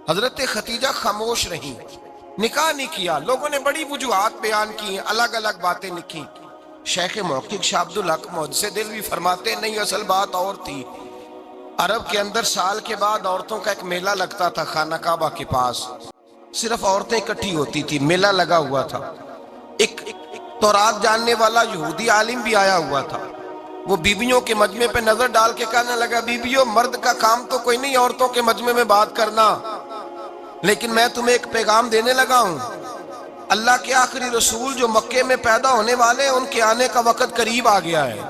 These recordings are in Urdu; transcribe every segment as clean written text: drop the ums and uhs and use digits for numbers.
حضرت خدیجہ خاموش رہیں، نکاح نہیں کیا۔ لوگوں نے بڑی وجوہات بیان کی، الگ الگ باتیں لکھی۔ شیخ محقق شاہ عبدالحق محدث دہلوی فرماتے ہیں نہیں، اصل بات اور تھی۔ عرب کے اندر سال کے بعد عورتوں کا ایک میلہ لگتا تھا خانہ کعبہ کے پاس، صرف عورتیں اکٹھی ہوتی تھی، میلہ لگا ہوا تھا۔ ایک تورات جاننے والا یہودی عالم بھی آیا ہوا تھا، وہ بیویوں کے مجمع پہ نظر ڈال کے کہنے لگا بیویوں، مرد کا کام تو کوئی نہیں عورتوں کے مجمع میں بات کرنا، لیکن میں تمہیں ایک پیغام دینے لگا ہوں۔ اللہ کے آخری رسول جو مکے میں پیدا ہونے والے ہیں، ان کے آنے کا وقت قریب آ گیا ہے۔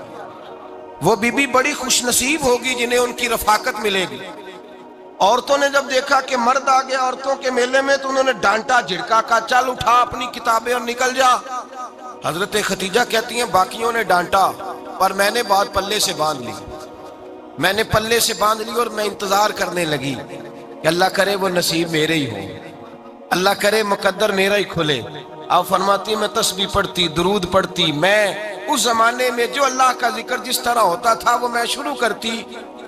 وہ بی بی بڑی خوش نصیب ہوگی جنہیں ان کی رفاقت ملے گی۔ عورتوں نے جب دیکھا کہ مرد آ گیا عورتوں کے میلے میں تو انہوں نے ڈانٹا جھڑکا، کہا چل اٹھا اپنی کتابیں اور نکل جا۔ حضرت خدیجہ کہتی ہیں باقیوں نے ڈانٹا پر میں نے بات پلے سے باندھ لی، میں نے پلے سے باندھ لی اور میں انتظار کرنے لگی کہ اللہ کرے وہ نصیب میرے ہی ہو، اللہ کرے مقدر میرا ہی کھلے۔ آپ فرماتی میں تسبیح پڑھتی، درود پڑھتی، میں اس زمانے میں جو اللہ کا ذکر جس طرح ہوتا تھا وہ میں شروع کرتی،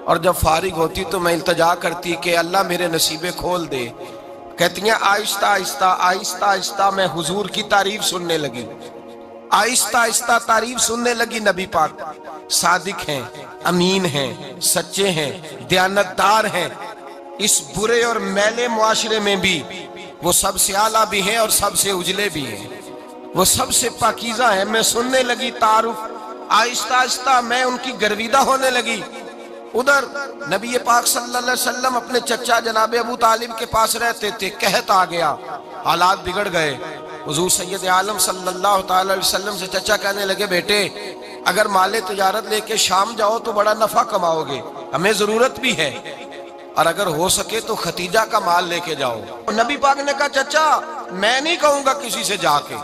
اور جب فارغ ہوتی تو میں التجا کرتی کہ اللہ میرے نصیبے کھول دے۔ کہتی ہیں آہستہ آہستہ آہستہ آہستہ میں حضور کی تعریف سننے لگی، آہستہ آہستہ تعریف سننے لگی۔ نبی پاک صادق ہیں، امین ہیں، سچے ہیں، دیانتدار ہیں، اس برے اور میلے معاشرے میں بھی وہ سب سے اعلیٰ بھی ہیں اور سب سے اجلے بھی ہیں، وہ سب سے پاکیزہ ہیں۔ میں سننے لگی تعارف، آہستہ آہستہ میں ان کی گرویدہ ہونے لگی۔ ادھر نبی پاک صلی اللہ علیہ وسلم اپنے چچا جناب ابو طالب کے پاس رہتے تھے، قحط آ گیا، حالات بگڑ گئے۔ حضور سید عالم صلی اللہ تعالی علیہ وسلم سے چچا کہنے لگے بیٹے اگر مال تجارت لے کے شام جاؤ تو بڑا نفع کماؤ گے، ہمیں ضرورت بھی ہے، اور اگر ہو سکے تو ختیجہ کا مال لے کے جاؤ۔ نبی پاک نے کہا چچا میں نہیں کہوں گا کسی سے جا کے،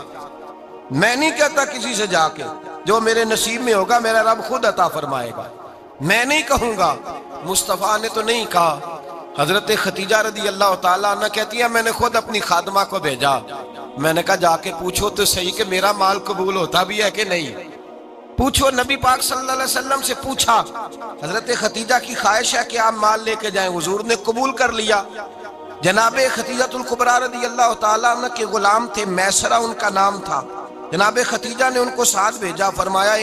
میں نہیں کہتا کسی سے جا کے، جو میرے نصیب میں ہوگا میرا رب خود عطا فرمائے گا، میں نہیں کہوں گا۔ مصطفیٰ نے تو نہیں کہا۔ حضرت خدیجہ رضی اللہ تعالیٰ عنہ کہتی ہے میں نے خود اپنی خادمہ کو بھیجا، میں نے کہا جا کے پوچھو تو صحیح کہ میرا مال قبول ہوتا بھی ہے کہ نہیں، پوچھو۔ نبی پاک صلی اللہ علیہ وسلم سے پوچھا، حضرت خدیجہ کی خواہش ہے کہ آپ مال لے کے جائیں، حضور نے قبول کر لیا۔ جناب خدیجہ الکبریٰ رضی اللہ تعالیٰ عنہ کے غلام تھے، میسرہ ان کا نام تھا، جناب خدیجہ نے ان کو ساتھ بھیجا، فرمایا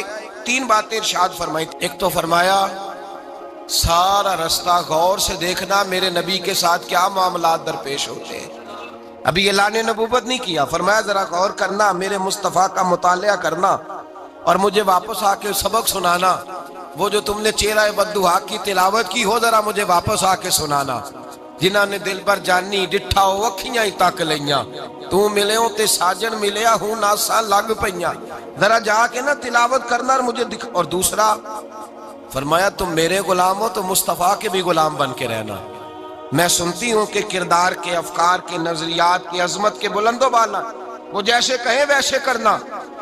تین باتیں ارشاد فرمائی۔ ایک تو فرمایا سارا رستہ غور سے دیکھنا میرے نبی کے ساتھ کیا معاملات درپیش ہوتے ہیں، ابھی اعلان نبوت نہیں کیا، فرمایا ذرا غور کرنا، میرے مصطفیٰ کا مطالعہ کرنا اور مجھے واپس آ کے سبق سنانا، وہ جو تم نے چہرہ والدہا کی تلاوت کی ہو ذرا مجھے واپس آ کے سنانا۔ جنہاں نے دل پر جانی ڈٹھا ہو اکھیاں ہی تک لیاں، تو ملے ہوں تے ساجن ملیا ہوں ناساں لگ پئیاں، ذرا جا کے نا تلاوت کرنا اور مجھے دکھ۔ اور دوسرا فرمایا تم میرے غلام ہو تو مصطفیٰ کے بھی غلام بن کے رہنا، میں سنتی ہوں کہ کردار کے، افکار کے، نظریات کی، عظمت کے بلند و بالا، وہ جیسے کہیں ویسے کرنا۔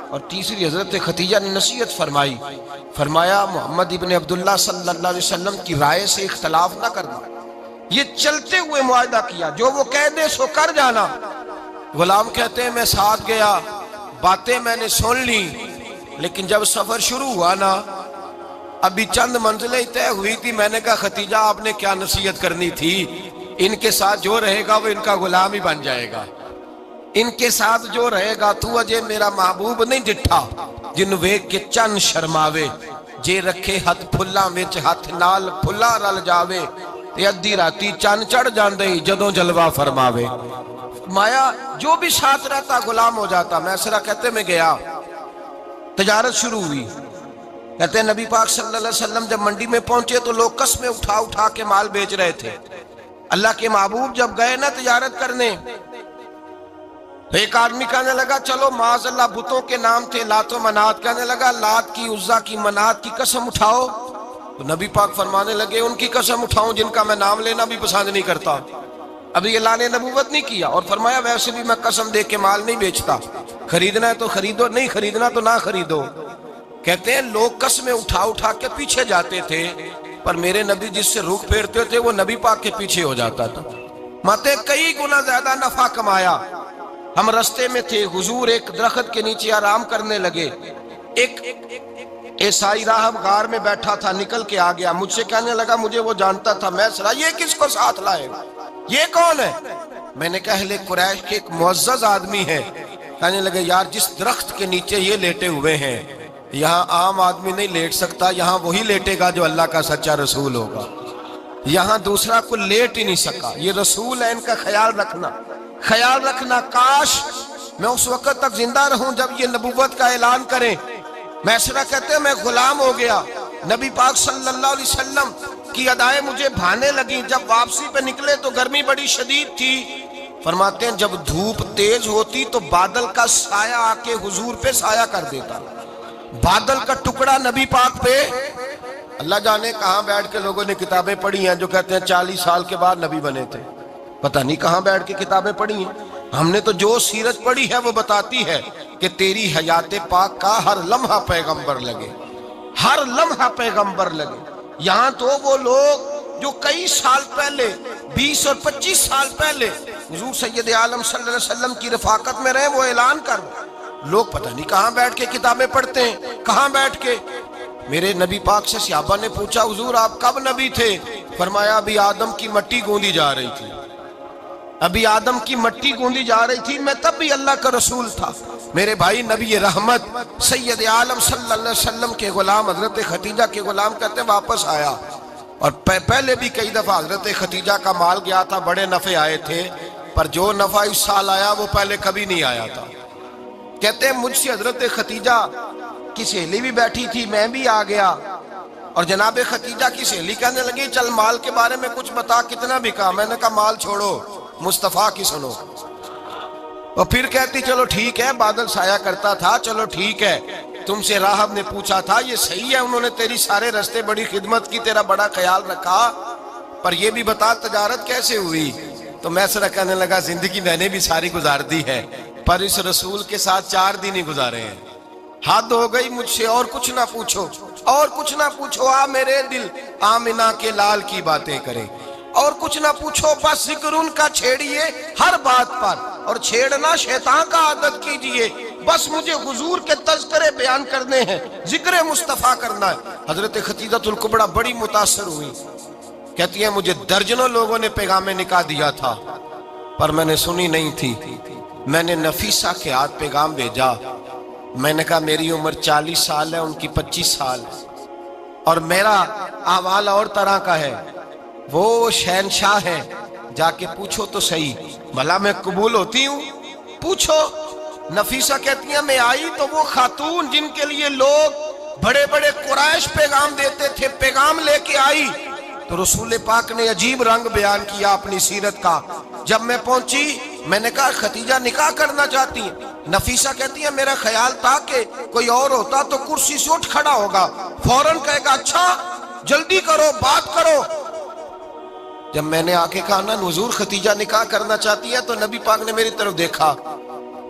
اور تیسری حضرت خدیجہ نے نصیحت فرمائی، فرمایا محمد ابن عبداللہ صلی اللہ علیہ وسلم کی رائے سے اختلاف نہ کرنا، یہ چلتے ہوئے معاہدہ کیا، جو وہ کہہ دے سو کر جانا۔ غلام کہتے ہیں میں ساتھ گیا، باتیں میں نے سن لی، لیکن جب سفر شروع ہوا نا ابھی چند منزلیں طے ہوئی تھی، میں نے کہا خدیجہ آپ نے کیا نصیحت کرنی تھی، ان کے ساتھ جو رہے گا وہ ان کا غلام ہی بن جائے گا، ان کے ساتھ جو رہے گا تو اجے میرا محبوب نہیں ڈٹھا جن ویک کے چن شرماوے، جے رکھے ہاتھ پھلا وچ ہاتھ نال پھلا رل جاوے، تے ادھی راتی چن چڑھ جاندے جدوں جلوہ فرماوے۔ فرمایا جو بھی ساتھ رہتا غلام ہو جاتا۔ میسرہ کہتے میں گیا، تجارت شروع ہوئی، کہتے ہیں نبی پاک صلی اللہ علیہ وسلم جب منڈی میں پہنچے تو لوگ قسمیں اٹھا اٹھا کے مال بیچ رہے تھے۔ اللہ کے محبوب جب گئے نا تجارت کرنے تو ایک آدمی کہنے لگا چلو معاذ اللہ بتوں کے نام تھے لات و منات، کہنے لگا لات کی، عزا کی، منات کی قسم اٹھاؤ، تو نبی پاک فرمانے لگے ان کی قسم اٹھاؤں جن کا میں نام لینا بھی پسند نہیں کرتا، ابھی اعلان نبوت نہیں کیا، اور فرمایا ویسے بھی میں قسم دے کے مال نہیں بیچتا، خریدنا ہے تو خریدو، نہیں خریدنا تو نہ خریدو۔ کہتے ہیں لوگ قسمیں اٹھا اٹھا کے پیچھے جاتے تھے، پر میرے نبی جس سے رخ پھیرتے تھے وہ نبی پاک کے پیچھے ہو جاتا تھا۔ ماتے کئی گنا زیادہ نفع کمایا۔ ہم رستے میں تھے، حضور ایک درخت کے نیچے آرام کرنے لگے، ایک عیسائی راہب غار میں بیٹھا تھا، نکل کے آ گیا، مجھ سے کہنے لگا مجھے وہ جانتا تھا، میں سنا یہ کس کو ساتھ لائے؟ یہ کون ہے؟ میں نے کہا اہل قریش کے ایک معزز آدمی ہے۔ کہنے لگے یار جس درخت کے نیچے یہ لیٹے ہوئے ہیں یہاں عام آدمی نہیں لیٹ سکتا، یہاں وہی لیٹے گا جو اللہ کا سچا رسول ہوگا، یہاں دوسرا کوئی لیٹ ہی نہیں سکا۔ یہ رسول ہے، ان کا خیال رکھنا، خیال رکھنا۔ کاش میں اس وقت تک زندہ رہوں جب یہ نبوت کا اعلان کریں۔ میسرہ کہتے ہیں میں غلام ہو گیا، نبی پاک صلی اللہ علیہ وسلم کی ادائیں مجھے بھانے لگیں۔ جب واپسی پہ نکلے تو گرمی بڑی شدید تھی، فرماتے ہیں جب دھوپ تیز ہوتی تو بادل کا سایہ آ کے حضور پہ سایہ کر دیتا، بادل کا ٹکڑا نبی پاک پہ۔ اللہ جانے کہاں بیٹھ کے لوگوں نے کتابیں پڑھی ہیں جو کہتے ہیں 40 سال کے بعد نبی بنے تھے، پتہ نہیں کہاں بیٹھ کے کتابیں پڑھی ہیں۔ ہم نے تو جو سیرت پڑھی ہے وہ بتاتی ہے کہ تیری حیات پاک کا ہر لمحہ پیغمبر لگے، ہر لمحہ پیغمبر لگے۔ یہاں تو وہ لوگ جو کئی سال پہلے 20 اور 25 سال پہلے حضور سید عالم صلی اللہ علیہ وسلم کی رفاقت میں رہے، وہ اعلان کر لوگ پتہ نہیں کہاں بیٹھ کے کتابیں پڑھتے ہیں، کہاں بیٹھ کے۔ میرے نبی پاک سے صحابہ نے پوچھا حضور آپ کب نبی تھے؟ فرمایا ابھی آدم کی مٹی گوندی جا رہی تھی، ابھی آدم کی مٹی گوندی جا رہی تھی، میں تب بھی اللہ کا رسول تھا۔ میرے بھائی نبی رحمت سید عالم صلی اللہ علیہ وسلم کے غلام حضرت ختیجہ کے غلام کہتے ہیں واپس آیا، اور پہلے بھی کئی دفعہ حضرت ختیجہ کا مال گیا تھا، بڑے نفع آئے تھے، پر جو نفع اس سال آیا وہ پہلے کبھی نہیں آیا تھا۔ کہتے ہیں مجھ سے حضرت ختیجہ کی سہیلی بھی بیٹھی تھی، میں بھی آ گیا، اور جناب ختیجہ کی سہیلی کہنے لگی چل مال کے بارے میں کچھ بتا، کتنا بکا؟ میں نے کہا مال چھوڑو، مصطفیٰ کی سنو۔ اور پھر کہتی چلو ٹھیک ہے، بادل سایہ کرتا تھا، چلو ٹھیک ہے، تم سے راہب نے پوچھا تھا یہ صحیح ہے، انہوں نے تیری سارے رستے بڑی خدمت کی، تیرا بڑا خیال رکھا، پر یہ بھی بتا تجارت کیسے ہوئی؟ تو میں سر کہنے لگا زندگی میں نے بھی ساری گزار دی ہے، پر اس رسول کے ساتھ 4 دن ہی گزارے ہیں، حد ہو گئی مجھ سے، اور کچھ نہ پوچھو، اور کچھ نہ پوچھو، آ میرے دل آمنہ کے لال کی باتیں کرے، اور کچھ نہ پوچھو، بس ذکر ان کا چھیڑیے ہر بات پر، اور چھیڑنا شیطان کا عادت کیجئے، بس مجھے حضور کے تذکرے بیان کرنے ہیں، ذکر مصطفیٰ کرنا ہے۔ حضرت ختیجہ الکبریٰ بڑی متاثر ہوئی، کہتی ہیں مجھے درجنوں لوگوں نے پیغام نکاح دیا تھا پر میں نے سنی نہیں تھی، میں نے نفیسہ کے ہاتھ پیغام بھیجا، میں نے کہا میری عمر 40 سال ہے، ان کی 25 سال، اور میرا احوال اور طرح کا ہے، وہ شہنشاہ ہے، جا کے پوچھو تو صحیح، بھلا میں قبول ہوتی ہوں؟ پوچھو۔ نفیسہ کہتی ہیں میں آئی تو وہ خاتون جن کے لیے لوگ بڑے بڑے قریش پیغام دیتے تھے، پیغام لے کے آئی، تو رسول پاک نے عجیب رنگ بیان کیا اپنی سیرت کا۔ جب میں پہنچی میں نے کہا ختیجہ نکاح کرنا چاہتی ہیں؟ نفیسہ کہتی ہے میرا خیال تھا کہ کوئی اور ہوتا تو کرسی سے اٹھ کھڑا ہوگا، فوراً کہے گا اچھا جلدی کرو بات کرو۔ جب میں نے آ کے کہا نا حضور ختیجہ نکاح کرنا چاہتی ہے، تو نبی پاک نے میری طرف دیکھا،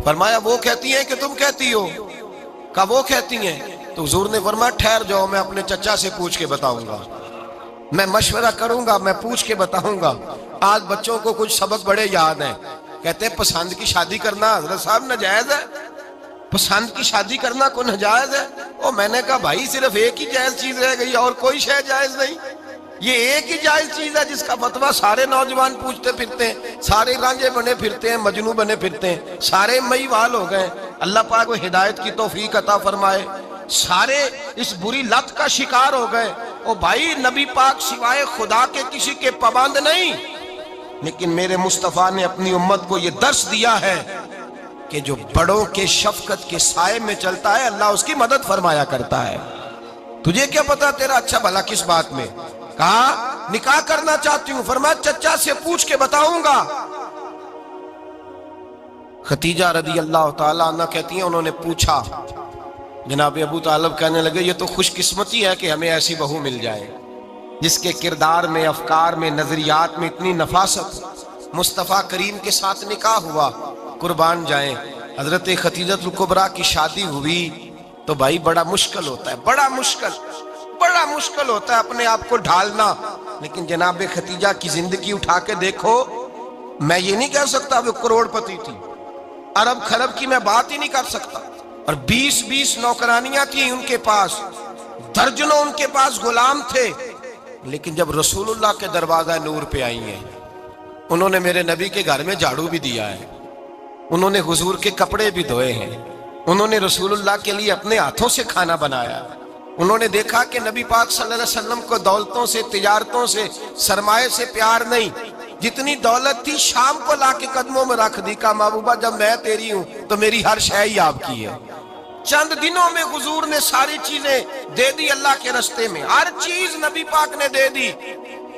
فرمایا وہ کہتی ہیں کہ تم کہتی ہو؟ کہا وہ کہتی ہیں، تو حضور نے فرمایا ٹھہر جاؤ، میں اپنے چچا سے پوچھ کے بتاؤں گا، میں مشورہ کروں گا، میں پوچھ کے بتاؤں گا۔ آج بچوں کو کچھ سبق بڑے یاد ہیں، کہتے ہیں پسند کی شادی کرنا حضرت صاحب ناجائز ہے، پسند کی شادی کرنا کو ناجائز ہے؟ اور میں نے کہا بھائی صرف ایک ہی جائز چیز رہ گئی، اور کوئی شے جائز نہیں، یہ ایک ہی جائز چیز ہے جس کا فتویٰ سارے نوجوان پوچھتے پھرتے ہیں، سارے رانجے بنے پھرتے ہیں، مجنوں بنے پھرتے ہیں، سارے مئی وال ہو گئے۔ اللہ پاک وہ ہدایت کی توفیق عطا فرمائے، سارے اس بری لت کا شکار ہو گئے۔ او بھائی نبی پاک سوائے خدا کے کسی کے پابند نہیں، لیکن میرے مصطفیٰ نے اپنی امت کو یہ درس دیا ہے کہ جو بڑوں کے شفقت کے سائے میں چلتا ہے اللہ اس کی مدد فرمایا کرتا ہے۔ تجھے کیا پتا تیرا اچھا بھلا کس بات میں؟ کہا نکاح کرنا چاہتی ہوں، فرمایا چچا سے پوچھ کے بتاؤں گا۔ ختیجہ رضی اللہ تعالیٰ عنہ کہتی ہیں انہوں نے پوچھا، جناب ابو طالب کہنے لگے یہ تو خوش قسمتی ہے کہ ہمیں ایسی بہو مل جائے جس کے کردار میں، افکار میں، نظریات میں اتنی نفاست۔ مصطفیٰ کریم کے ساتھ نکاح ہوا، قربان جائیں۔ حضرت ختیجہ الکبریٰ کی شادی ہوئی تو بھائی بڑا مشکل ہوتا ہے، بڑا مشکل ہوتا ہے اپنے آپ کو ڈھالنا، لیکن جناب ختیجہ کی زندگی اٹھا کے دیکھو، میں یہ نہیں کہہ سکتا وہ کروڑ پتی تھی، ارب خرب کی میں بات ہی نہیں کر سکتا، اور 20 نوکرانیاں تھیں ان کے پاس، درجنوں ان کے پاس غلام تھے، لیکن جب رسول اللہ کے دروازہ نور پہ آئی ہیں، انہوں نے میرے نبی کے گھر میں جھاڑو بھی دیا ہے، انہوں نے حضور کے کپڑے بھی دھوئے ہیں، انہوں نے رسول اللہ کے لیے اپنے ہاتھوں سے کھانا بنایا، انہوں نے دیکھا کہ نبی پاک صلی اللہ علیہ وسلم کو دولتوں سے، تجارتوں سے، سرمایے سے پیار نہیں، جتنی دولت تھی شام کو لا کے قدموں میں رکھ دی، کہا محبوبہ جب میں تیری ہوں تو میری ہر شے ہی آپ کی ہے۔ چند دنوں میں حضور نے ساری چیزیں دے دی اللہ کے رستے میں، ہر چیز نبی پاک نے دے دی۔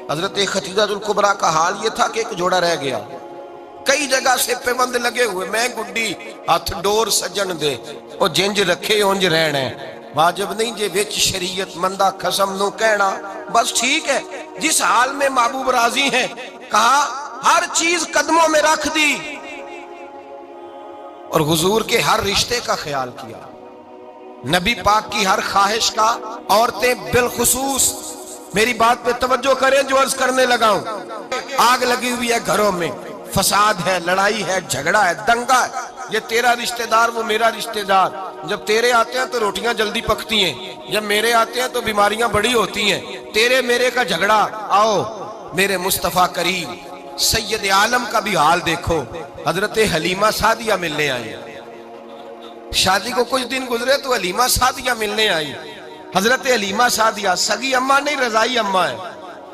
حضرت خدیجہ الکبریٰ کا حال یہ تھا کہ ایک جوڑا رہ گیا، کئی جگہ سے پیوند لگے ہوئے، میں گڈی ہاتھ ڈور سجن دے او جنج رکھے اونج رہنا ہے، واجب نہیں جے وچ شریعت مندہ قسم نو کہنا، بس ٹھیک ہے جس حال میں محبوب راضی ہیں، کہا ہر چیز قدموں میں رکھ دی اور حضور کے ہر رشتے کا خیال کیا، نبی پاک کی ہر خواہش کا۔ عورتیں بالخصوص میری بات پہ توجہ کریں جو عرض کرنے لگا ہوں، آگ لگی ہوئی ہے گھروں میں، فساد ہے، لڑائی ہے، جھگڑا ہے، دنگا ہے، یہ تیرا رشتہ دار وہ میرا رشتہ دار، جب تیرے آتے ہیں تو روٹیاں جلدی پکتی ہیں، جب میرے آتے ہیں تو بیماریاں بڑی ہوتی ہیں، تیرے میرے کا جھگڑا۔ آؤ میرے مصطفیٰ کریم سید عالم کا بھی حال دیکھو، حضرت حلیمہ سعدیہ ملنے آئی، شادی کو کچھ دن گزرے تو حلیمہ سعدیہ ملنے آئی۔ حضرت حلیمہ سعدیہ سگی اماں نہیں، رضائی اماں ہے،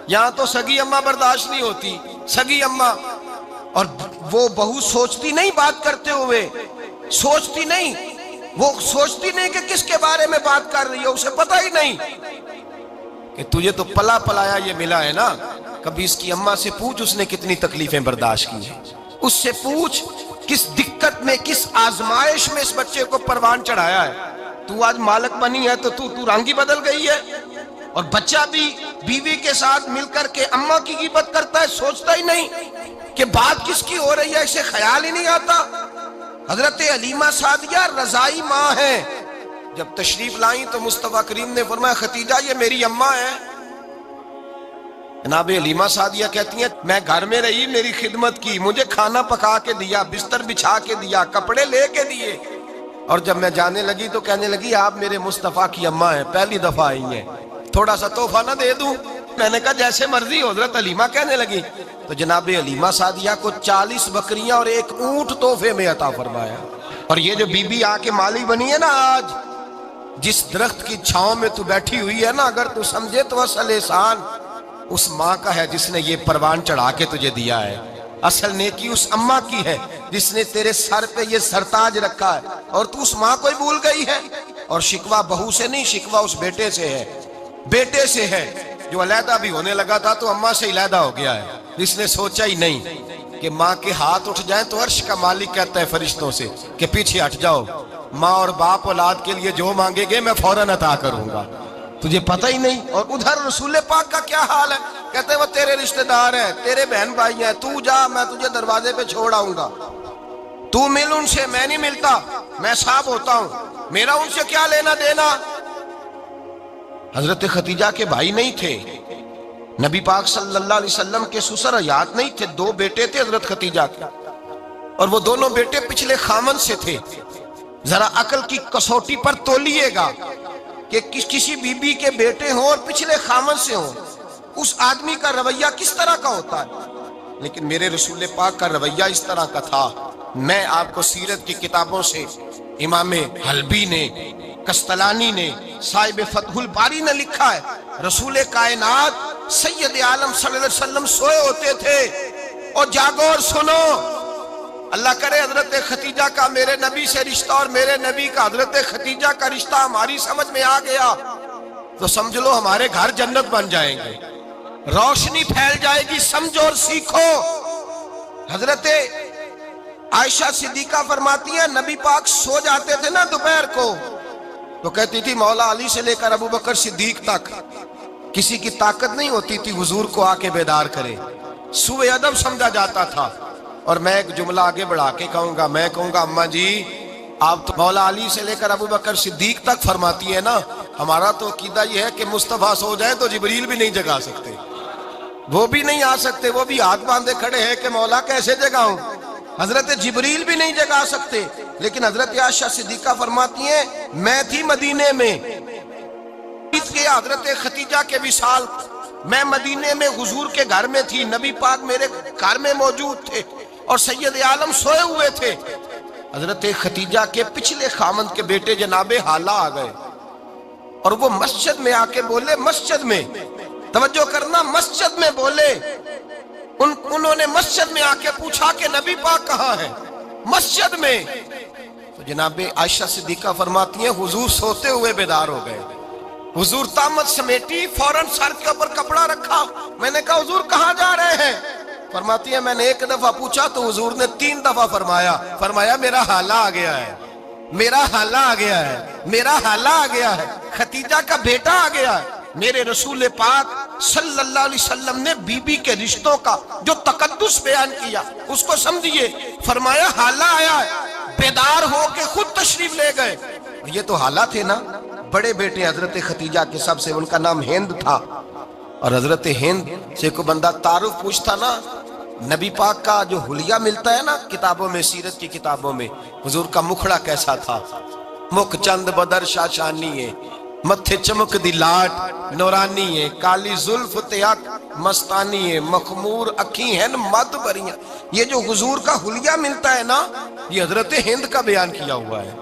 یہاں تو سگی اماں برداشت نہیں ہوتی، سگی اماں، اور وہ بہو سوچتی نہیں بات کرتے ہوئے، سوچتی نہیں، وہ سوچتی نہیں کہ کس کے بارے میں بات کر رہی ہے، اسے پتہ ہی نہیں کہ تجھے تو پلا پلایا یہ ملا ہے نا، کبھی اس کی اماں سے پوچھ اس نے کتنی تکلیفیں برداشت کی ہیں، اس سے پوچھ کس دقت میں، کس آزمائش میں اس بچے کو پروان چڑھایا ہے، تو آج مالک بنی ہے تو رنگ ہی بدل گئی ہے، اور بچہ بھی بیوی کے ساتھ مل کر کے اماں کی غیبت کرتا ہے، سوچتا ہی نہیں کہ بات کس کی ہو رہی ہے، اسے خیال ہی نہیں آتا۔ حضرت حلیمہ سعدیہ رضائی ماں ہے، جب تشریف لائیں تو مصطفیٰ کریم نے فرمایا خدیجہ یہ میری اماں ہے۔ جناب حلیمہ سعدیہ کہتی ہیں میں گھر میں رہی، میری خدمت کی، مجھے کھانا پکا کے دیا، بستر بچھا کے دیا، کپڑے لے کے دیے، اور جب میں جانے لگی تو کہنے لگی آپ میرے مصطفیٰ کی اماں ہیں، پہلی دفعہ آئی ہیں، تھوڑا سا تحفہ نہ دے دوں؟ میں نے کہا جیسے مرضی ہو۔ حضرت حلیمہ کہنے لگی تو جناب حلیمہ سعدیہ کو 40 بکریاں اور ایک اونٹ تحفے میں عطا فرمایا۔ اور یہ جو بی بی آ کے مالی بنی ہے نا آج، جس درخت کی چھاؤں میں تو بیٹھی ہوئی ہے نا، اگر تو سمجھے تو اصل احسان اس ماں کا ہے جس نے یہ پروان چڑھا کے تجھے دیا ہے، اصل نیکی اس اماں کی ہے جس نے تیرے سر پہ یہ سرتاج رکھا ہے، اور تو اس ماں کو ہی بھول گئی ہے۔ اور شکوہ بہو سے نہیں، شکوہ اس بیٹے سے ہے، بیٹے سے ہے جو علیحدہ بھی ہونے لگا تھا تو اماں سے علیحدہ ہو گیا ہے، جس نے سوچا ہی نہیں کہ ماں کے ہاتھ اٹھ جائیں تو عرش کا مالک کہتا ہے فرشتوں سے کہ پیچھے ہٹ جاؤ، ماں اور باپ اولاد کے لیے جو مانگے گے میں فوراً عطا کروں گا، تجھے پتہ ہی نہیں۔ اور ادھر رسول پاک کا کیا حال ہے، کہتے ہیں وہ تیرے رشتہ دار ہیں، تیرے بہن بھائی ہیں، تو جا میں تجھے دروازے پہ چھوڑ آؤں گا، تو مل ان سے، میں نہیں ملتا، میں صاحب ہوتا ہوں، میرا ان سے کیا لینا دینا۔ حضرت خدیجہ کے بھائی نہیں تھے، نبی پاک صلی اللہ علیہ وسلم کے سسر حیات نہیں تھے، 2 بیٹے تھے حضرت خدیجہ کے، اور وہ دونوں بیٹے پچھلے خامن سے تھے۔ ذرا عقل کی کسوٹی پر تولیے گا کہ کسی بی بی کے بیٹے ہوں اور پچھلے خامن سے ہوں، اس آدمی کا رویہ کس طرح کا ہوتا ہے، لیکن میرے رسول پاک کا رویہ اس طرح کا تھا۔ میں آپ کو سیرت کی کتابوں سے امام حلبی نے، کستلانی نے، صاحب فتح الباری نے لکھا ہے، رسول کائنات سید عالم صلی اللہ علیہ وسلم سوئے ہوتے تھے، اور جاگو اور سنو، اللہ کرے حضرت خدیجہ کا میرے نبی سے رشتہ اور میرے نبی کا حضرت خدیجہ کا رشتہ ہماری سمجھ میں آ گیا تو سمجھ لو ہمارے گھر جنت بن جائیں گے، روشنی پھیل جائے گی، سمجھو اور سیکھو۔ حضرت عائشہ صدیقہ فرماتی ہیں نبی پاک سو جاتے تھے نا دوپہر کو تو کہتی تھی مولا علی سے لے کر ابو بکر صدیق تک کسی کی طاقت نہیں ہوتی تھی حضور کو آ کے بیدار کرے، سوء ادب سمجھا جاتا تھا۔ اور میں ایک جملہ آگے بڑھا کے کہوں گا، میں کہوں گا اماں جی آپ تو مولا علی سے لے کر ابو بکر صدیق تک فرماتی ہے نا، ہمارا تو عقیدہ یہ ہے کہ مصطفیٰ سو جائے تو جبریل بھی نہیں جگا سکتے، وہ بھی نہیں آ سکتے، وہ بھی ہاتھ باندھے کھڑے ہیں کہ مولا کیسے جگاؤں، حضرت جبریل بھی نہیں جگا سکتے۔ لیکن حضرت عائشہ صدیقہ فرماتی ہیں میں تھی مدینے میں، حضرت خدیجہ کے وصال میں مدینے میں حضور کے گھر میں تھی، نبی پاک میرے گھر میں موجود تھے اور سید عالم سوئے ہوئے تھے۔ حضرت خدیجہ کے پچھلے خامند کے بیٹے جناب حالہ آ گئے اور وہ مسجد میں آ کے بولے، مسجد میں توجہ کرنا، مسجد میں بولے، انہوں نے مسجد میں آ کے پوچھا کہ نبی پاک کہاں ہے؟ مسجد میں۔ تو جناب عائشہ صدیقہ فرماتی ہیں حضور سوتے ہوئے بیدار ہو گئے۔ حضور طامت سمیٹی، فوراً سر کے اوپر کپڑا رکھا۔ میں نے کہا حضور کہاں جا رہے ہیں؟ فرماتی ہے میں نے ایک دفعہ پوچھا تو حضور نے 3 دفعہ فرمایا میرا حالہ آ گیا ہے، میرا حالہ آ گیا ہے، میرا حالہ آ گیا ہے، خدیجہ کا بیٹا آ گیا ہے۔ میرے رسول پاک صلی اللہ علیہ وسلم نے بی بی کے رشتوں کا جو تقدس بیان کیا اس کو سمجھیے، فرمایا حالہ آیا ہے، بیدار ہو کے خود تشریف لے گئے۔ یہ تو حالہ تھے نا، بڑے بیٹے حضرت خدیجہ کے سب سے، ان کا نام ہند تھا، اور حضرت ہند سے کوئی بندہ تعارف پوچھتا نا، نبی پاک کا جو حلیہ ملتا ہے نا کتابوں میں، سیرت کی کتابوں میں، حضور کا مکھڑا کیسا تھا، مکھ چند بدر شاشانی ہے، متھے چمک دی لاٹ نورانی ہے، کالی زلف تیاک مستانی ہے، مخمور اکھی ہیں مد بریاں۔ یہ جو حضور کا حلیہ ملتا ہے نا، یہ حضرت ہند کا بیان کیا ہوا ہے۔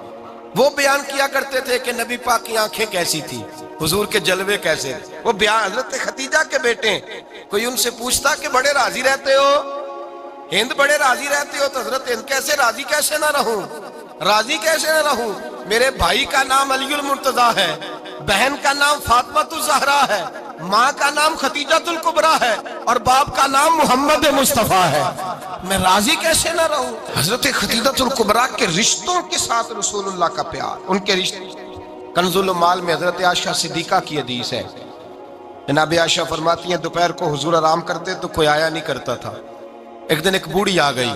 وہ بیان کیا کرتے تھے کہ نبی پاک کی آنکھیں کیسی تھی، حضور کے جلوے کیسے تھے، وہ بیان حضرت خدیجہ کے بیٹے ہیں۔ کوئی ان سے پوچھتا کہ بڑے راضی رہتے ہو، ہند بڑے راضی رہتے ہو، تو حضرت ہند کیسے راضی کیسے نہ رہوں، راضی کیسے نہ رہوں، میرے بھائی کا نام علی المرتضیٰ ہے، بہن کا نام فاطمۃ الزہرا ہے، ماں کا نام خدیجۃ الکبریٰ ہے، اور باپ کا نام محمد مصطفیٰ ہے، میں راضی کیسے نہ رہوں۔ حضرت خدیجۃ الکبریٰ کے رشتوں کے ساتھ رسول اللہ کا پیار، ان کے رشتے۔ کنز المال میں حضرت عائشہ صدیقہ کی حدیث ہے، جناب عائشہ فرماتی ہیں دوپہر کو حضور آرام کرتے تو کوئی آیا نہیں کرتا تھا۔ ایک دن ایک بوڑھی آ گئی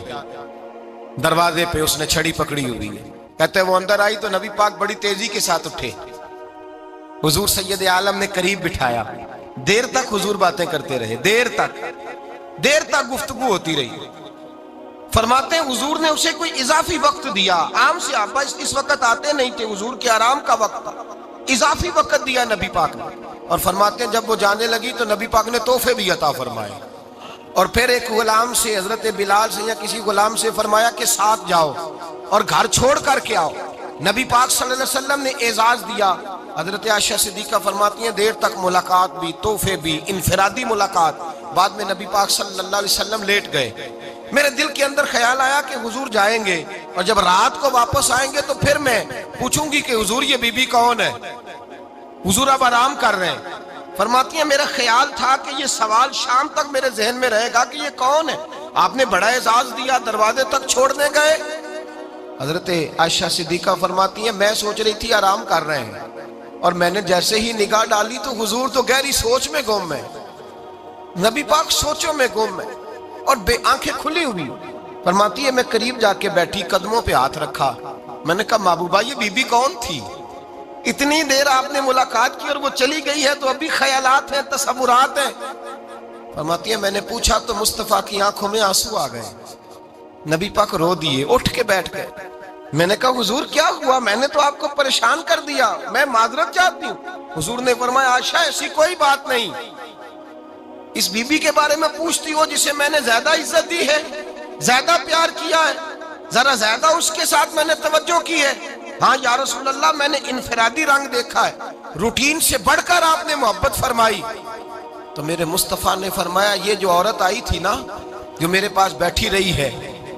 دروازے پہ، اس نے چھڑی پکڑی ہوئی ہے، کہتے وہ اندر آئی تو نبی پاک بڑی تیزی کے ساتھ اٹھے، حضور سید عالم نے قریب بٹھایا، دیر تک حضور باتیں کرتے رہے، دیر تک گفتگو ہوتی رہی۔ فرماتے ہیں حضور نے اسے کوئی اضافی وقت دیا، عام سے آپا اس وقت آتے نہیں تھے، حضور کے آرام کا وقت تھا، اضافی وقت دیا نبی پاک نے، اور فرماتے ہیں جب وہ جانے لگی تو نبی پاک نے تحفے بھی عطا فرمائے، اور پھر ایک غلام سے، حضرت بلال سے یا کسی غلام سے فرمایا کہ ساتھ جاؤ اور گھر چھوڑ کر کے آؤ۔ نبی پاک صلی اللہ علیہ وسلم نے اعزاز دیا۔ حضرت عائشہ صدیقہ فرماتی ہیں دیر تک ملاقات بھی، تحفے بھی، انفرادی ملاقات۔ بعد میں نبی پاک صلی اللہ علیہ وسلم لیٹ گئے، میرے دل کے اندر خیال آیا کہ حضور جائیں گے اور جب رات کو واپس آئیں گے تو پھر میں پوچھوں گی کہ حضور یہ بی بی کون ہے، حضور اب آرام کر رہے ہیں۔ فرماتی ہیں میرا خیال تھا کہ یہ سوال شام تک میرے ذہن میں رہے گا کہ یہ کون ہے، آپ نے بڑا اعزاز دیا، دروازے تک چھوڑنے گئے۔ حضرت عائشہ صدیقہ فرماتی ہیں میں سوچ رہی تھی آرام کر رہے ہیں، اور میں نے جیسے ہی نگاہ ڈالی تو حضور تو گہری سوچ میں گم ہے، نبی پاک سوچوں میں گم ہے اور آنکھیں کھلی ہوئی۔ فرماتی ہے میں قریب جا کے بیٹھی، قدموں پہ ہاتھ رکھا، میں نے کہا محبوبہ یہ بی بی کون تھی، اتنی دیر آپ نے ملاقات کی اور وہ چلی گئی ہے تو ابھی خیالات ہیں، تصورات ہیں۔ فرماتی ہے میں نے پوچھا تو مصطفیٰ کی آنکھوں میں آنسو آ گئے، نبی پاک رو دیے، اٹھ کے بیٹھ گئے۔ میں نے کہا حضور کیا ہوا، میں نے تو آپ کو پریشان کر دیا، میں معذرت چاہتی ہوں۔ حضور نے فرمایا عائشہ ایسی کوئی بات نہیں، اس بی بی کے بارے میں پوچھتی ہو جسے میں نے زیادہ عزت دی ہے، زیادہ پیار کیا ہے، ذرا زیادہ اس کے ساتھ میں نے توجہ کی ہے۔ ہاں یا رسول اللہ میں نے انفرادی رنگ دیکھا ہے، روٹین سے بڑھ کر آپ نے محبت فرمائی۔ تو میرے مصطفیٰ نے فرمایا یہ جو عورت آئی تھی نا، جو میرے پاس بیٹھی رہی ہے،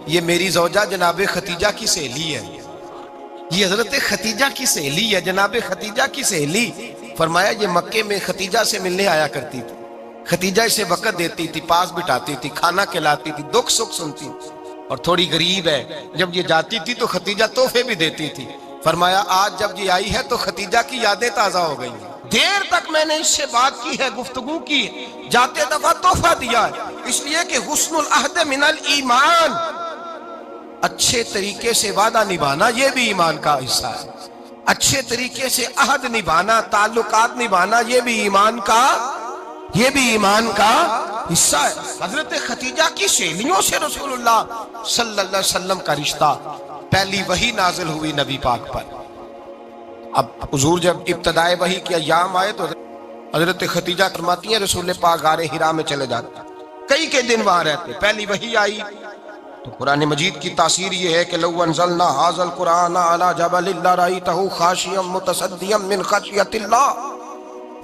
یہ میری زوجہ جناب خدیجہ کی سہیلی ہے، یہ حضرت خدیجہ کی سہیلی ہے، جناب خدیجہ کی سہیلی۔ فرمایا یہ مکے میں خدیجہ سے ملنے آیا کرتی تھی، خدیجہ اسے وقت دیتی تھی، پاس بٹھاتی تھی، کھانا کھلاتی تھی، دکھ سکھ سنتی تھی، اور تھوڑی غریب ہے، جب یہ جاتی تھی تو خدیجہ تحفے بھی دیتی تھی۔ فرمایا آج جب یہ آئی ہے تو خدیجہ کی یادیں تازہ ہو گئی ہیں، دیر تک میں نے اس سے بات کی ہے، گفتگو کی، جاتے دفعہ تحفہ دیا ہے، اس لیے کہ حسن العہد من الایمان، اچھے طریقے سے وعدہ نبھانا یہ بھی ایمان کا حصہ ہے، اچھے طریقے سے عہد نبھانا، تعلقات نبھانا یہ بھی ایمان کا حصہ ہے۔ حضرت خدیجہ کی سہیلیوں سے رسول اللہ صلی اللہ علیہ وسلم کا رشتہ، پہلی وحی نازل ہوئی نبی پاک پر۔ اب حضور جب ابتدائے وحی کے ایام آئے تو حضرت خدیجہ فرماتی ہیں رسول پاک غار ہرا میں چلے جاتے، کئی کے دن وہاں رہتے، پہلی وحی آئی تو قرآن مجید کی تاثیر یہ ہے کہ لو انزلنا ھذا القرآن علی جبل لرأیتہ خاشعا متصدعا من خشیۃ اللہ،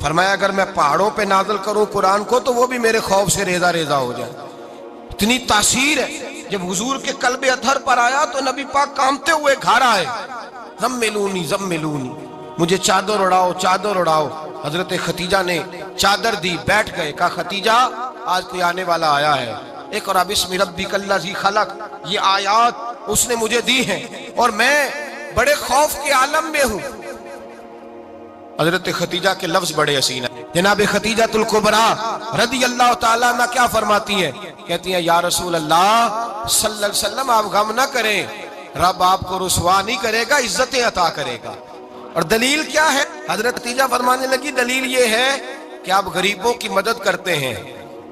فرمایا اگر میں پہاڑوں پہ نازل کروں قرآن کو تو وہ بھی میرے خوف سے ریزہ ریزہ ہو جائے، اتنی تاثیر ہے۔ جب حضور کے قلب اطہر پر آیا تو نبی پاک کانپتے ہوئے گھر آئے، زملونی زملونی، مجھے چادر اڑاؤ چادر اڑاؤ۔ حضرت خدیجہ نے چادر دی، بیٹھ گئے، کہا خدیجہ آج کوئی آنے والا آیا ہے، اقرأ بسم ربک الذی خلق، یہ آیات اس نے مجھے دی ہیں اور میں بڑے خوف کے عالم میں ہوں۔ حضرت خدیجہ کے لفظ بڑے حسین ہیں۔ جناب خدیجہ الکبریٰ رضی اللہ تعالیٰ عنہ کیا فرماتی ہیں؟ کہتی ہیں یا رسول اللہ صلی اللہ علیہ وسلم آپ غم نہ کریں، رب آپ کو رسوا نہیں کرے گا، عزتیں عطا کرے گا۔ اور دلیل کیا ہے؟ حضرت خدیجہ فرمانے لگی دلیل یہ ہے کہ آپ غریبوں کی مدد کرتے ہیں،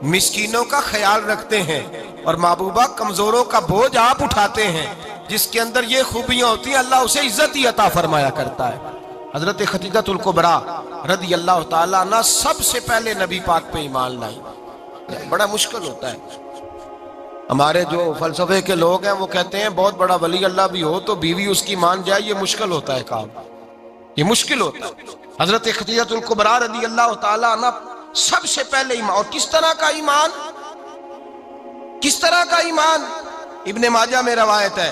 مسکینوں کا خیال رکھتے ہیں، اور محبوبہ کمزوروں کا بوجھ آپ اٹھاتے ہیں۔ جس کے اندر یہ خوبیاں ہوتی ہیں اللہ اسے عزت ہی عطا فرمایا کرتا ہے۔ حضرت خدیجہ الکبریٰ رضی اللہ تعالیٰ عنہ سب سے پہلے نبی پاک پہ ایمان لائی۔ بڑا مشکل ہوتا ہے، ہمارے جو فلسفے کے لوگ ہیں وہ کہتے ہیں بہت بڑا ولی اللہ بھی ہو تو بیوی اس کی مان جائے، یہ مشکل ہوتا ہے کام، یہ مشکل ہوتا ہے۔ حضرت خدیجہ الکبریٰ رضی اللہ تعالیٰ عنہ سب سے پہلے ایمان، اور کس طرح کا ایمان؟ کس طرح کا ایمان؟ ابن ماجہ میں روایت ہے،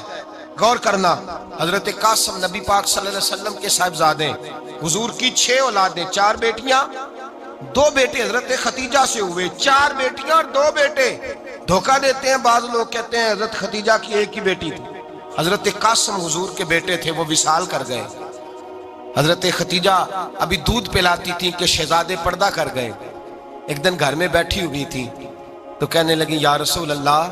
غور کرنا، حضرت قاسم نبی پاک صلی اللہ علیہ وسلم کے صاحبزادے، حضور کی 6 اولادیں، 4 بیٹیاں 2 بیٹے حضرت خدیجہ سے ہوئے، 4 بیٹیاں اور 2 بیٹے۔ دھوکہ دیتے ہیں بعض لوگ، کہتے ہیں حضرت خدیجہ کی ایک ہی بیٹی تھی۔ حضرت قاسم حضور کے بیٹے تھے، وہ وصال کر گئے۔ حضرت خدیجہ ابھی دودھ پلاتی تھی کہ شہزادے پردہ کر گئے۔ ایک دن گھر میں بیٹھی ہوئی تھی تو کہنے لگی یا رسول اللہ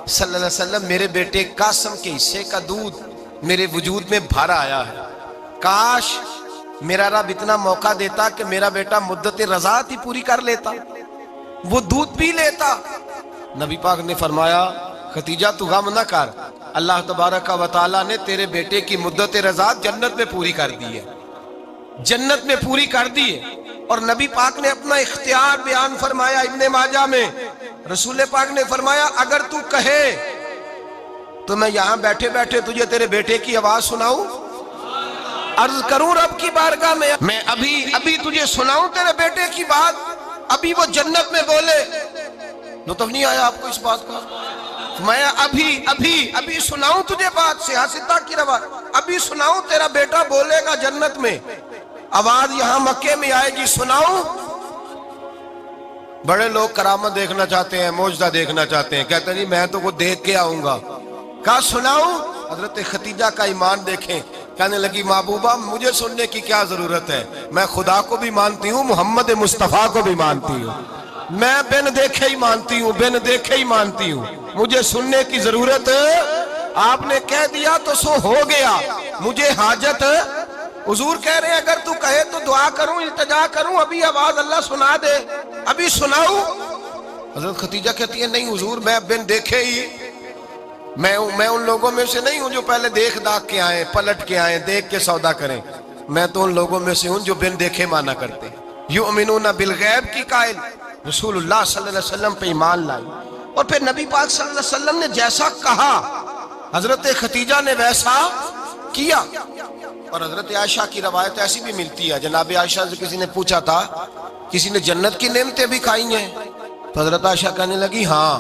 صلی اللہ علیہ وسلم میرے بیٹے قاسم کے حصے کا دودھ میرے وجود میں بھر آیا ہے، کاش میرا رب اتنا موقع دیتا کہ میرا بیٹا مدت رضاعت ہی پوری کر لیتا، وہ دودھ پی لیتا۔ نبی پاک نے فرمایا خدیجہ تو غم نہ کر، اللہ تبارک و تعالیٰ نے تیرے بیٹے کی مدت رضاعت جنت میں پوری کر دی ہے، جنت میں پوری کر دی ہے۔ اور نبی پاک نے اپنا اختیار بیان فرمایا ابن ماجہ میں، رسول پاک نے فرمایا اگر تو کہے تو میں یہاں بیٹھے بیٹھے تجھے تیرے بیٹے کی آواز سناؤں، عرض کروں رب کی بارگاہ میں ابھی تجھے سناؤں تیرے بیٹے کی بات، ابھی وہ جنت میں بولے۔ لطف نہیں آیا آپ کو اس بات کا؟ میں ابھی سناؤں تجھے بات، سیاستہ کی روایت، ابھی سناؤں تیرا بیٹا بولے گا جنت میں، آواز یہاں مکے میں آئے گی، سناؤں؟ بڑے لوگ کرامت دیکھنا چاہتے ہیں، معجزہ دیکھنا چاہتے ہیں، کہتے ہیں میں تو وہ دیکھ کے آؤں گا۔ کہا سناؤں؟ حضرت خدیجہ کا ایمان دیکھیں، کہنے لگی محبوبہ مجھے سننے کی کیا ضرورت ہے، میں خدا کو بھی مانتی ہوں، محمد مصطفیٰ کو بھی مانتی ہوں، میں بن دیکھے ہی مانتی ہوں، بن دیکھے ہی مانتی ہوں، مجھے سننے کی ضرورت آپ نے کہہ دیا تو سو ہو گیا، مجھے حاجت۔ حضور کہہ رہے ہیں اگر تو کہے تو دعا کروں، التجا کروں، ابھی آواز اللہ سنا دے، ابھی سناؤں؟ حضرت خدیجہ کہتی ہے نہیں حضور میں بن دیکھے ہی، میں ان لوگوں میں سے نہیں ہوں جو پہلے دیکھ داکھ کے آئیں، پلٹ کے آئیں، دیکھ کے سودا کریں، میں تو ان لوگوں میں سے ہوں جو بن دیکھے مانا کرتے ہیں۔ یؤمنون بالغیب کی قائل رسول اللہ صلی اللہ علیہ وسلم پہ ایمان لائی، اور پھر نبی پاک صلی اللہ علیہ وسلم نے جیسا کہا حضرت خدیجہ نے ویسا کیا۔ اور حضرت عائشہ کی روایت ایسی بھی ملتی ہے، جناب عائشہ سے کسی نے پوچھا تھا کسی نے جنت کی نعمتیں بھی کھائی ہیں؟ تو حضرت عائشہ کہنے لگی ہاں،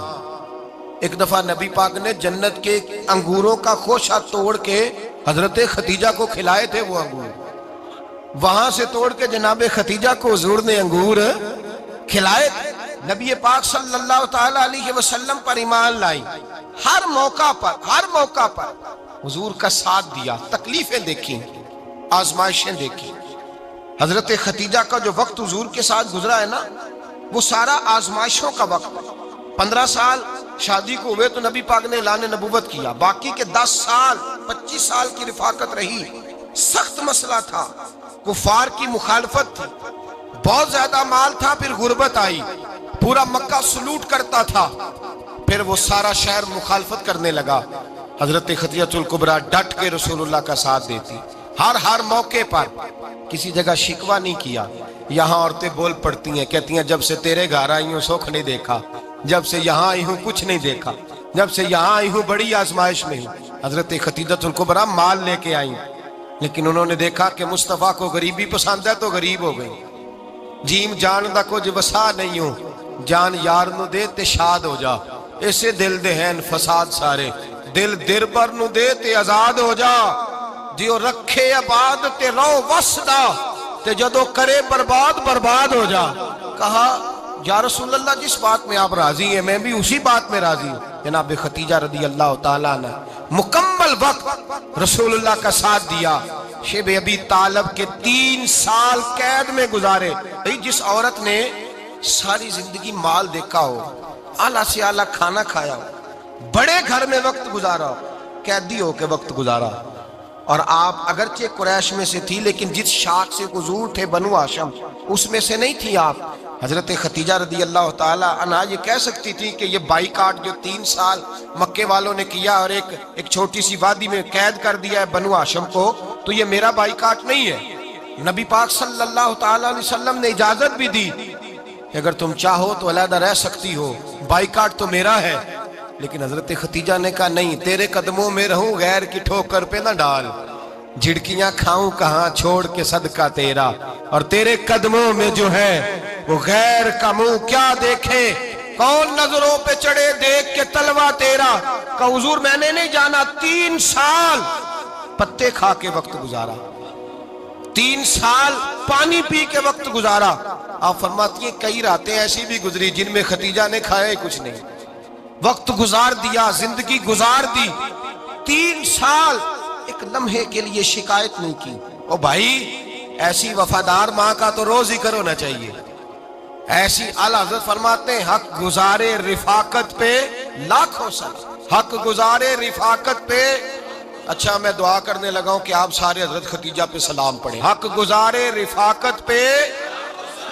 ایک دفعہ نبی پاک نے جنت کے انگوروں کا خوشہ توڑ کے حضرت خدیجہ کو کھلائے تھے، وہ انگور وہاں سے توڑ کے جناب خدیجہ کو حضور نے انگور کھلائے تھے۔ نبی پاک صلی اللہ تعالی علیہ وسلم پر ایمان لائی، ہر موقع پر حضور کا ساتھ دیا، تکلیفیں دیکھیں، آزمائشیں دیکھیں۔ حضرت خدیجہ کا جو وقت حضور کے ساتھ گزرا ہے نا، وہ سارا آزمائشوں کا وقت۔ 15 سال شادی کو ہوئے تو نبی پاک نے اعلان نبوت کیا، باقی کے 10 سال 25 سال کی رفاقت رہی، سخت مسئلہ تھا، کفار کی مخالفت تھی، بہت زیادہ مال تھا، پھر غربت آئی، پورا مکہ سلوٹ کرتا تھا، پھر وہ سارا شہر مخالفت کرنے لگا۔ حضرت خدیجہ الکبریٰ ڈٹ کے رسول اللہ کا ساتھ دیتی، ہر موقع پر کسی جگہ شکوہ نہیں کیا، یہاں عورتیں بول پڑتی ہیں، کہتی ہیں جب سے تیرے گھر آئی ہوں سکھ نہیں دیکھا، جب سے یہاں آئی ہوں کچھ نہیں دیکھا، جب سے یہاں آئی ہوں بڑی آزمائش میں ہوں۔ حضرت خدیجہ الکبریٰ مال لے کے آئیں، لیکن انہوں نے دیکھا کہ مصطفیٰ کو غریبی پسند ہے تو غریب ہو گئی۔ جیم جان دا کچھ وسا نہیں ہوں، جان یار نو دے تے شاد ہو جا، اسے دل دے ہیں فساد سارے، دل دربر نو دے تے آزاد ہو جا، دیو رکھے آباد تے رو وسدا تے جدو کرے برباد برباد ہو جا۔ کہا یا رسول اللہ جس بات میں آپ راضی ہیں میں بھی اسی بات میں راضی ہوں۔ جناب خدیجہ رضی اللہ تعالیٰ عنہ مکمل وقت رسول اللہ کا ساتھ دیا۔ شیب ابی طالب کے 3 سال قید میں گزارے۔ جس عورت نے ساری زندگی مال دیکھا ہو، اعلیٰ سے اعلیٰ کھانا کھایا ہو، بڑے گھر میں وقت گزارا ہو، قیدی ہو کے وقت گزارا، اور آپ اگرچہ قریش میں سے تھی لیکن جس شاخ سے حضور تھے بنو ہاشم اس میں سے نہیں تھی آپ۔ حضرت خدیجہ رضی اللہ تعالیٰ عنہ یہ کہہ سکتی تھی کہ یہ بائیکاٹ جو 3 سال مکے والوں نے کیا اور ایک چھوٹی سی وادی میں قید کر دیا ہے بنو ہاشم کو، تو یہ میرا بائیکاٹ نہیں ہے۔ نبی پاک صلی اللہ تعالیٰ علیہ وسلم نے اجازت بھی دی کہ اگر تم چاہو تو علیحدہ رہ سکتی ہو، بائیکاٹ تو میرا ہے۔ لیکن حضرت خدیجہ نے کہا نہیں، تیرے قدموں میں رہوں، غیر کی ٹھوکر پہ نہ ڈال، جھڑکیاں کھاؤں کہاں چھوڑ کے صدقہ تیرا، اور تیرے قدموں میں جو ہے وہ غیر کا منہ کیا دیکھے، کون نظروں پہ چڑھے دیکھ کے تلوا تیرا۔ کہ حضور میں نے نہیں جانا، 3 سال پتے کھا کے وقت گزارا، 3 سال پانی پی کے وقت گزارا۔ آپ فرماتی ہیں کئی راتیں ایسی بھی گزری جن میں خدیجہ نے کھایا ہی کچھ نہیں، وقت گزار دیا، زندگی گزار دی۔ 3 سال ایک لمحے کے لیے شکایت نہیں کی۔ او بھائی ایسی وفادار ماں کا تو روز ذکر ہونا چاہیے۔ ایسی اعلیٰ حضرت فرماتے ہیں حق گزارے رفاقت پہ لاکھوں سلام، حق گزارے رفاقت پہ۔ اچھا میں دعا کرنے لگا ہوں کہ آپ سارے حضرت خدیجہ پہ سلام پڑھیں۔ حق گزارے رفاقت پہ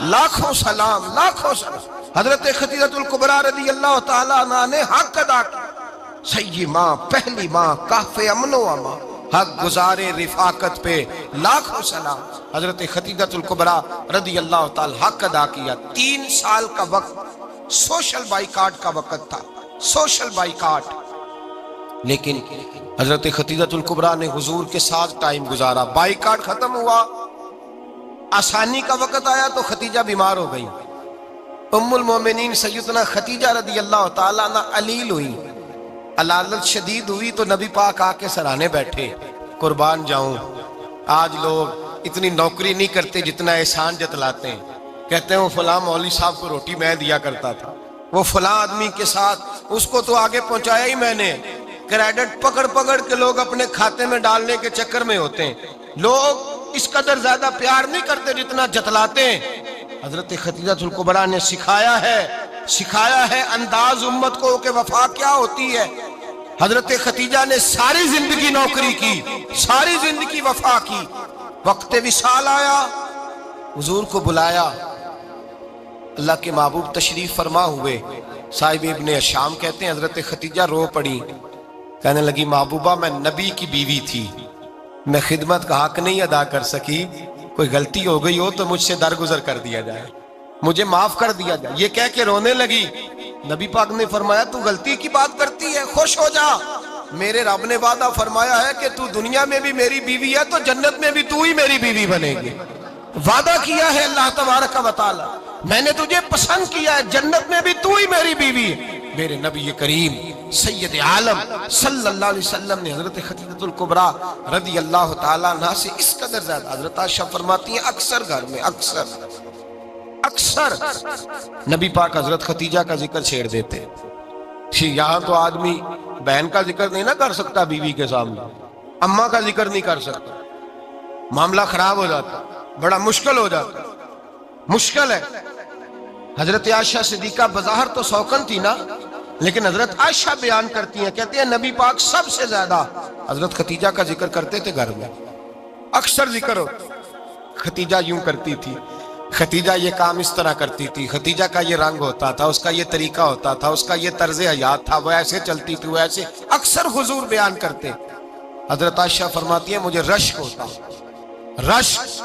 لاکھوں سلام، لاکھوں سلام۔ حضرت خدیجہ الکبریٰ رضی اللہ تعالیٰ عنہ نے حق ادا کیا، سیدی ماں، پہلی ماں، کہف امن و امان، حق گزارے رفاقت پہ لاکھوں سلام۔ حضرت خدیجہ الکبریٰ رضی اللہ تعالیٰ حق ادا کیا۔ 3 سال کا وقت سوشل بائیکاٹ کا وقت تھا، سوشل بائیکاٹ۔ لیکن حضرت خدیجہ الکبریٰ نے حضور کے ساتھ ٹائم گزارا، بائیکاٹ ختم ہوا، آسانی کا وقت آیا تو خدیجہ بیمار ہو گئی۔ ام المومنین سیدنا خدیجہ رضی اللہ تعالیٰ عنہ علیل ہوئی، علالت شدید ہوئی تو نبی پاک آ کے سرانے بیٹھے۔ قربان جاؤں، آج لوگ اتنی نوکری نہیں کرتے جتنا احسان جتلاتے ہیں۔ کہتے ہیں وہ فلاں مولوی صاحب کو روٹی میں دیا کرتا تھا، وہ فلاں آدمی کے ساتھ اس کو تو آگے پہنچایا ہی میں نے۔ کریڈٹ پکڑ پکڑ کے لوگ اپنے کھاتے میں ڈالنے کے چکر میں ہوتے ہیں۔ لوگ اس قدر زیادہ پیار نہیں کرتے جتنا جتلاتے ہیں۔ حضرت خدیجہ الکبریٰ نے سکھایا ہے انداز امت کو کہ وفا کیا ہوتی ہے۔ حضرت خدیجہ نے ساری زندگی نوکری کی، ساری زندگی وفا کی۔ وقت وصال آیا، حضور کو بلایا، اللہ کے محبوب تشریف فرما ہوئے۔ صاحب ابن شام کہتے ہیں حضرت خدیجہ رو پڑی، کہنے لگی محبوبہ میں نبی کی بیوی تھی، میں خدمت کا حق نہیں ادا کر سکی، کوئی غلطی ہو گئی ہو تو مجھ سے درگزر کر دیا جائے، مجھے معاف کر دیا جائے۔ یہ کہہ کے رونے لگی۔ نبی پاک نے فرمایا تو غلطی کی بات کرتی ہے، خوش ہو جا، میرے رب نے وعدہ فرمایا ہے کہ تو دنیا میں بھی میری بیوی ہے تو جنت میں بھی تو ہی میری بیوی بنے گی۔ وعدہ کیا ہے اللہ تبارک و تعالی، میں نے تجھے پسند کیا ہے، جنت میں بھی تو ہی میری بیوی ہے۔ میرے نبی کریم سید عالم صلی اللہ علیہ وسلم نے حضرت خدیجہ الکبریٰ رضی اللہ تعالیٰ عنہ سے اس قدر زیادہ، حضرت عائشہ فرماتی ہیں اکثر گھر میں اکثر نبی پاک حضرت خدیجہ کا ذکر چھیڑ دیتے۔ یہاں تو آدمی بہن کا ذکر نہیں نہ کر سکتا بیوی کے سامنے، اماں کا ذکر نہیں کر سکتا، معاملہ خراب ہو جاتا، بڑا مشکل ہو جاتا، مشکل ہے۔ حضرت عائشہ صدیقہ بظاہر تو سوکن تھی نا، لیکن حضرت عائشہ بیان کرتی ہیں، کہتے ہیں نبی پاک سب سے زیادہ حضرت خدیجہ کا ذکر کرتے تھے گھر میں، اکثر ذکر ہو۔ خدیجہ یوں کرتی تھی، خدیجہ یہ کام اس طرح کرتی تھی، خدیجہ کا یہ رنگ ہوتا تھا، اس کا یہ طریقہ ہوتا تھا، اس کا یہ طرز حیات تھا، وہ ایسے چلتی تھی، وہ ایسے، اکثر حضور بیان کرتے۔ حضرت عائشہ فرماتی ہیں مجھے رشک ہوتا، رشک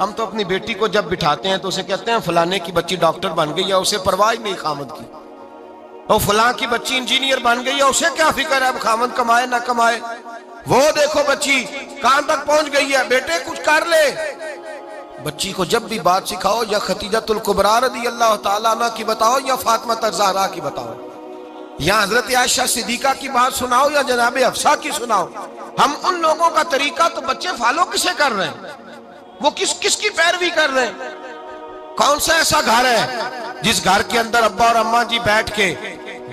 ہم تو اپنی بیٹی کو جب بٹھاتے ہیں تو اسے کہتے ہیں فلانے کی بچی ڈاکٹر بن گئی ہے، اسے پرواہ نہیں خامد کی، اور فلاں کی بچی انجینئر بن گئی ہے، اسے کیا فکر ہے اب خامد کمائے نہ کمائے، وہ دیکھو بچی کہاں تک پہنچ گئی ہے، بیٹے کچھ کر لے۔ بچی کو جب بھی بات سکھاؤ یا خدیجۃ الکبریٰ رضی اللہ تعالیٰ عنہ کی بتاؤ یا فاطمہ الزہرا کی بتاؤ، یا حضرت عائشہ صدیقہ کی بات سناؤ یا جناب حفصہ کی سناؤ، ہم ان لوگوں کا طریقہ تو بچے فالو کسے کر رہے ہیں، وہ کس کی پیروی کر رہے ہیں؟ کون سا ایسا گھر ہے جس گھر کے اندر ابا اور اماں جی بیٹھ کے،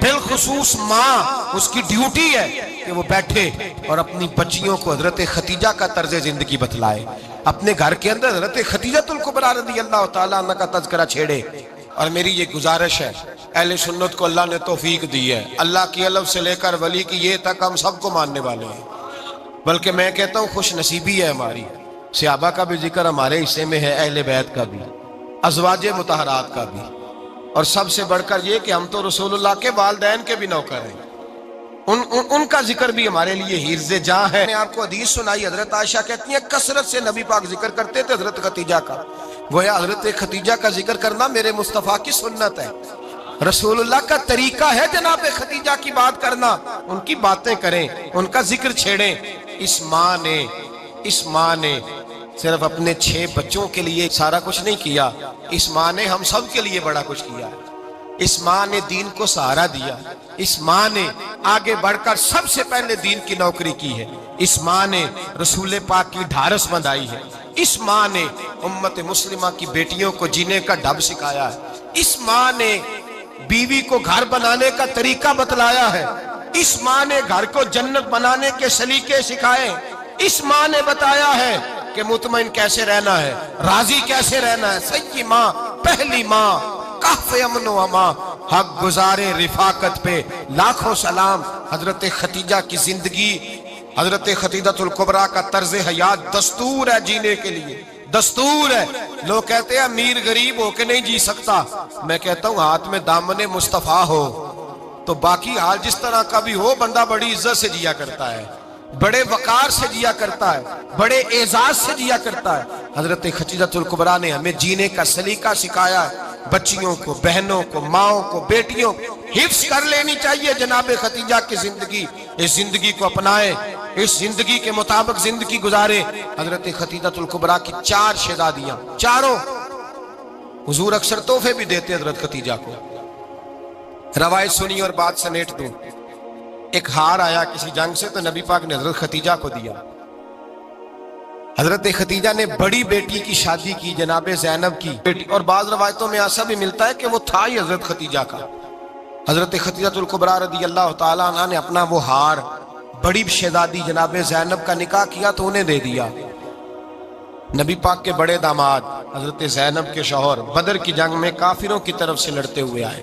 بالخصوص ماں اس کی ڈیوٹی ہے کہ وہ بیٹھے اور اپنی بچیوں کو حضرت خدیجہ کا طرز زندگی بتلائے، اپنے گھر کے اندر حضرت خدیجۃ الکبریٰ رضی اللہ تعالیٰ عنہ کا تذکرہ چھیڑے۔ اور میری یہ گزارش ہے، اہل سنت کو اللہ نے توفیق دی ہے، اللہ کی الف سے لے کر ولی کی یہ تک ہم سب کو ماننے والے ہیں، بلکہ میں کہتا ہوں خوش نصیبی ہے ہماری، صحابہ کا بھی ذکر ہمارے حصے میں ہے، اہل بیت کا بھی، ازواج مطہرات کا بھی، اور سب سے بڑھ کر یہ کہ ہم تو رسول اللہ کے والدین کے بھی نوکر ہیں، ان کا ذکر بھی ہمارے لیے حرز جاں ہے۔ میں نے آپ کو حدیث سنائی، حضرت عائشہ کہتی ہیں کثرت سے نبی پاک ذکر کرتے تھے حضرت خدیجہ کا، گویا حضرت خدیجہ کا ذکر کرنا میرے مصطفیٰ کی سنت ہے، رسول اللہ کا طریقہ ہے جناب خدیجہ کی بات کرنا، ان کی باتیں کریں، ان کا ذکر چھیڑیں۔ اس ماں نے صرف اپنے 6 بچوں کے لیے سارا کچھ نہیں کیا، اس ماں نے ہم سب کے لیے بڑا کچھ کیا، اس ماں نے دین کو سہارا دیا، اس ماں نے آگے بڑھ کر سب سے پہلے دین کی نوکری کی ہے، اس ماں نے رسول پاک کی ڈھارس بندھائی ہے، اس ماں نے امت مسلمہ کی بیٹیوں کو جینے کا ڈھب سکھایا ہے، اس ماں نے بیوی کو گھر بنانے کا طریقہ بتلایا ہے، اس ماں نے گھر کو جنت بنانے کے سلیقے سکھائے، اس ماں نے بتایا ہے کہ مطمئن کیسے رہنا ہے، راضی کیسے رہنا ہے۔ سچی ماں، پہلی ماں، کہف امن و امان، حق گزارے رفاقت پہ لاکھوں سلام۔ حضرت خدیجہ کی زندگی، حضرت خدیجۃ الکبریٰ کا طرز حیات دستور ہے جینے کے لیے، دستور ہے۔ لوگ کہتے ہیں امیر غریب ہو کے نہیں جی سکتا، میں کہتا ہوں ہاتھ میں دامن مصطفیٰ ہو تو باقی حال جس طرح کا بھی ہو، بندہ بڑی عزت سے جیا کرتا ہے، بڑے وقار سے جیا کرتا ہے، بڑے اعزاز سے جیا کرتا ہے۔ حضرت خدیجۃ الکبریٰ نے ہمیں جینے کا سلیقہ سکھایا ہے، بچیوں کو، بہنوں کو، ماؤں کو، بیٹیوں کو حفظ کر لینی چاہیے جناب خدیجہ کی زندگی، اس زندگی کو اپنائے، اس زندگی کے مطابق زندگی گزارے۔ حضرت خدیجۃ الکبریٰ کی 4 شہزادیاں، چاروں حضور اکثر تحفے بھی دیتے حضرت خدیجہ کو۔ روایت سنی اور بات سمیٹ دوں، ایک ہار آیا کسی جنگ سے تو نبی پاک نے حضرت خدیجہ کو دیا۔ حضرت خدیجہ نے بڑی بیٹی کی شادی کی، جناب زینب کی بیٹی، اور بعض روایتوں میں ایسا بھی ملتا ہے کہ وہ تھا ہی حضرت خدیجہ کا۔ حضرت خدیجۃ الکبریٰ رضی اللہ تعالیٰ عنہ نے اپنا وہ ہار بڑی شہزادی جناب زینب کا نکاح کیا تو انہیں دے دیا۔ نبی پاک کے بڑے داماد حضرت زینب کے شوہر بدر کی جنگ میں کافروں کی طرف سے لڑتے ہوئے آئے،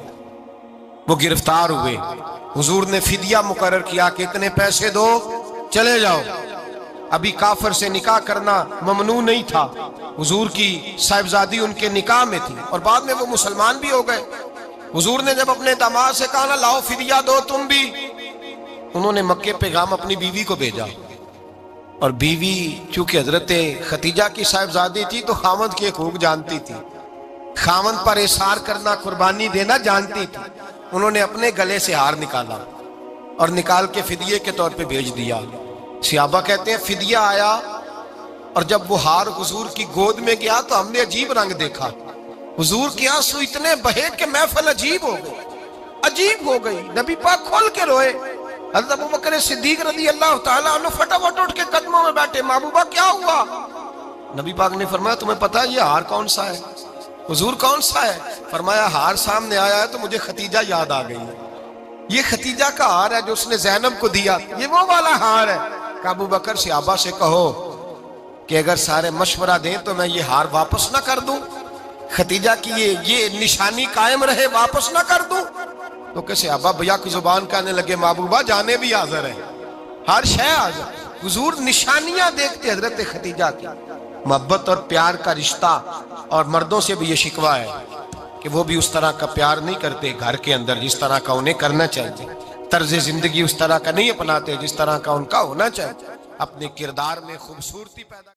وہ گرفتار ہوئے، حضور نے فدیہ مقرر کیا کہ اتنے پیسے دو چلے جاؤ۔ ابھی کافر سے نکاح کرنا ممنوع نہیں تھا، حضور کی صاحبزادی ان کے نکاح میں تھی اور بعد میں وہ مسلمان بھی ہو گئے۔ حضور نے جب اپنے داماد سے کہا نا لاؤ فدیہ دو تم بھی، انہوں نے مکے پیغام اپنی بیوی کو بھیجا، اور بیوی چونکہ حضرت خدیجہ کی صاحبزادی تھی تو خاوند کے حقوق جانتی تھی، خاوند پر احسار کرنا، قربانی دینا جانتی تھی۔ انہوں نے اپنے گلے سے ہار نکالا اور نکال کے فدیے کے طور پہ بھیج دیا۔ صحابہ کہتے ہیں فدیہ آیا اور جب وہ ہار حضور کی گود میں گیا تو ہم نے عجیب رنگ دیکھا، حضور کے آنسو اتنے بہے کہ محفل عجیب ہو گئی، عجیب ہو گئی، نبی پاک کھول کے روئے۔ حضرت ابوبکر صدیق رضی اللہ تعالیٰ عنہ فٹافٹ اٹھ کے قدموں میں بیٹھے، محبوبہ کیا ہوا؟ نبی پاک نے فرمایا تمہیں پتہ ہے یہ ہار کون سا ہے؟ حضور کون سا ہے؟ فرمایا ہار سامنے آیا ہے تو مجھے خدیجہ یاد آ گئی ہے، یہ خدیجہ کا ہار ہے جو اس نے زینب کو دیا، یہ وہ والا ہار ہے۔ کہ ابو بکر صحابہ سے کہو کہ اگر سارے مشورہ دیں تو میں یہ ہار واپس نہ کر دوں، خدیجہ کی یہ نشانی قائم رہے، واپس نہ کر دوں؟ تو کہ صحابہ بھیا کی زبان کہنے لگے محبوبہ جانے بھی حاضر ہیں، ہر شے حاضر۔ حضور نشانیاں دیکھتے حضرت خدیجہ کی، محبت اور پیار کا رشتہ، اور مردوں سے بھی یہ شکوہ ہے کہ وہ بھی اس طرح کا پیار نہیں کرتے گھر کے اندر جس طرح کا انہیں کرنا چاہیے، طرز زندگی اس طرح کا نہیں اپناتے جس طرح کا ان کا ہونا چاہیے، اپنے کردار میں خوبصورتی پیدا